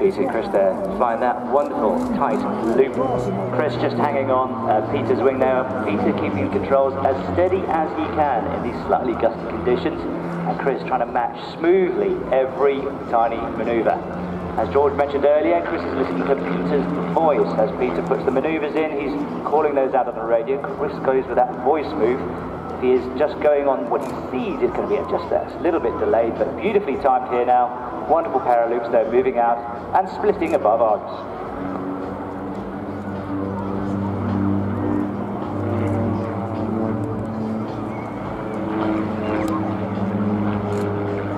Peter and Chris there, flying that wonderful tight loop. Chris just hanging on Peter's wing there. Peter keeping controls as steady as he can in these slightly gusty conditions, and Chris trying to match smoothly every tiny manoeuvre. As George mentioned earlier, Chris is listening to Peter's voice. As Peter puts the manoeuvres in, he's calling those out on the radio. Chris goes with that voice move. He is just going on what he sees is going to be just a little bit delayed, but beautifully timed here now. Wonderful paraloops there, moving out and splitting above Argus.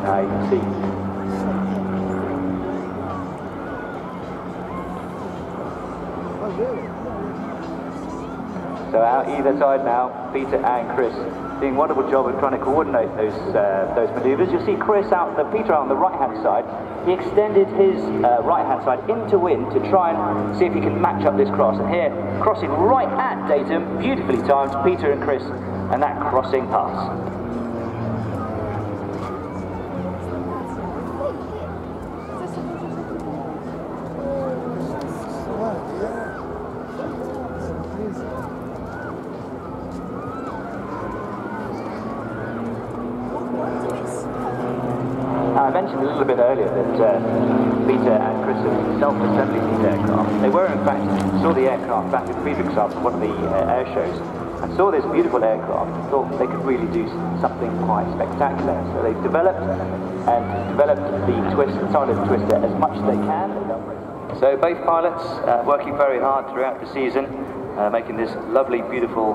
Now you can see. So out either side now, Peter and Chris doing a wonderful job of trying to coordinate those manoeuvres. You'll see Chris Peter out on the right-hand side. He extended his right-hand side into wind to try and see if he can match up this cross. And here, crossing right at datum, beautifully timed, Peter and Chris, and that crossing pass. I mentioned a little bit earlier that Peter and Chris are self-assembling these aircraft. They were, in fact, saw the aircraft back at Friedrichshafen, one of the air shows, and saw this beautiful aircraft and thought they could really do something quite spectacular. So they've developed the silent Twister as much as they can. So both pilots working very hard throughout the season, making this lovely, beautiful,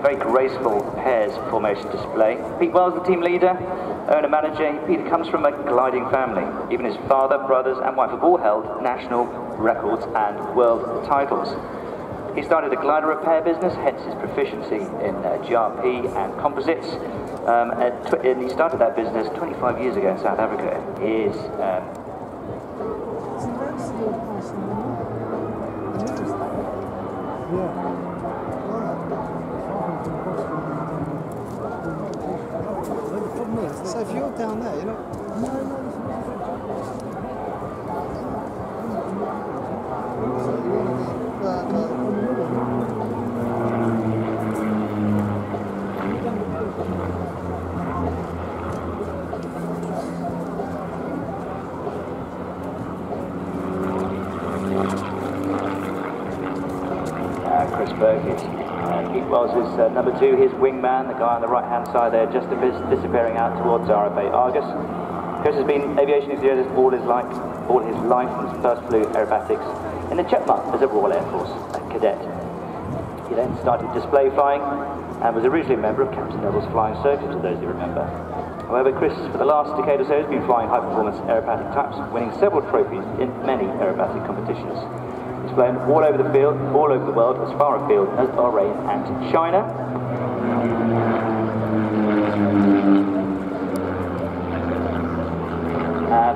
very graceful pairs formation display. Pete Wells, the team leader, owner-manager. Peter comes from a gliding family. Even his father, brothers and wife have all held national records and world titles. He started a glider repair business, hence his proficiency in GRP and composites. And he started that business 25 years ago in South Africa. He is So if you're down there, you're not... Chris Burgess. Pete Wells is number 2, his wingman, the guy on the right-hand side there, just disappearing out towards RFA Argus. Chris has been aviation enthusiast all his life, and first flew aerobatics in the Chipmunk as a Royal Air Force cadet. He then started display flying and was originally a member of Captain Neville's Flying Circus, for those who remember. However, Chris, for the last decade or so, has been flying high-performance aerobatic types, winning several trophies in many aerobatic competitions. He's flown all over the field, all over the world, as far afield as Bahrain and China.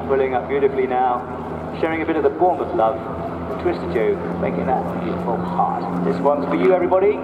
Pulling up beautifully now, sharing a bit of the Bournemouth love, the Twister Joe, making that beautiful heart. This one's for you, everybody.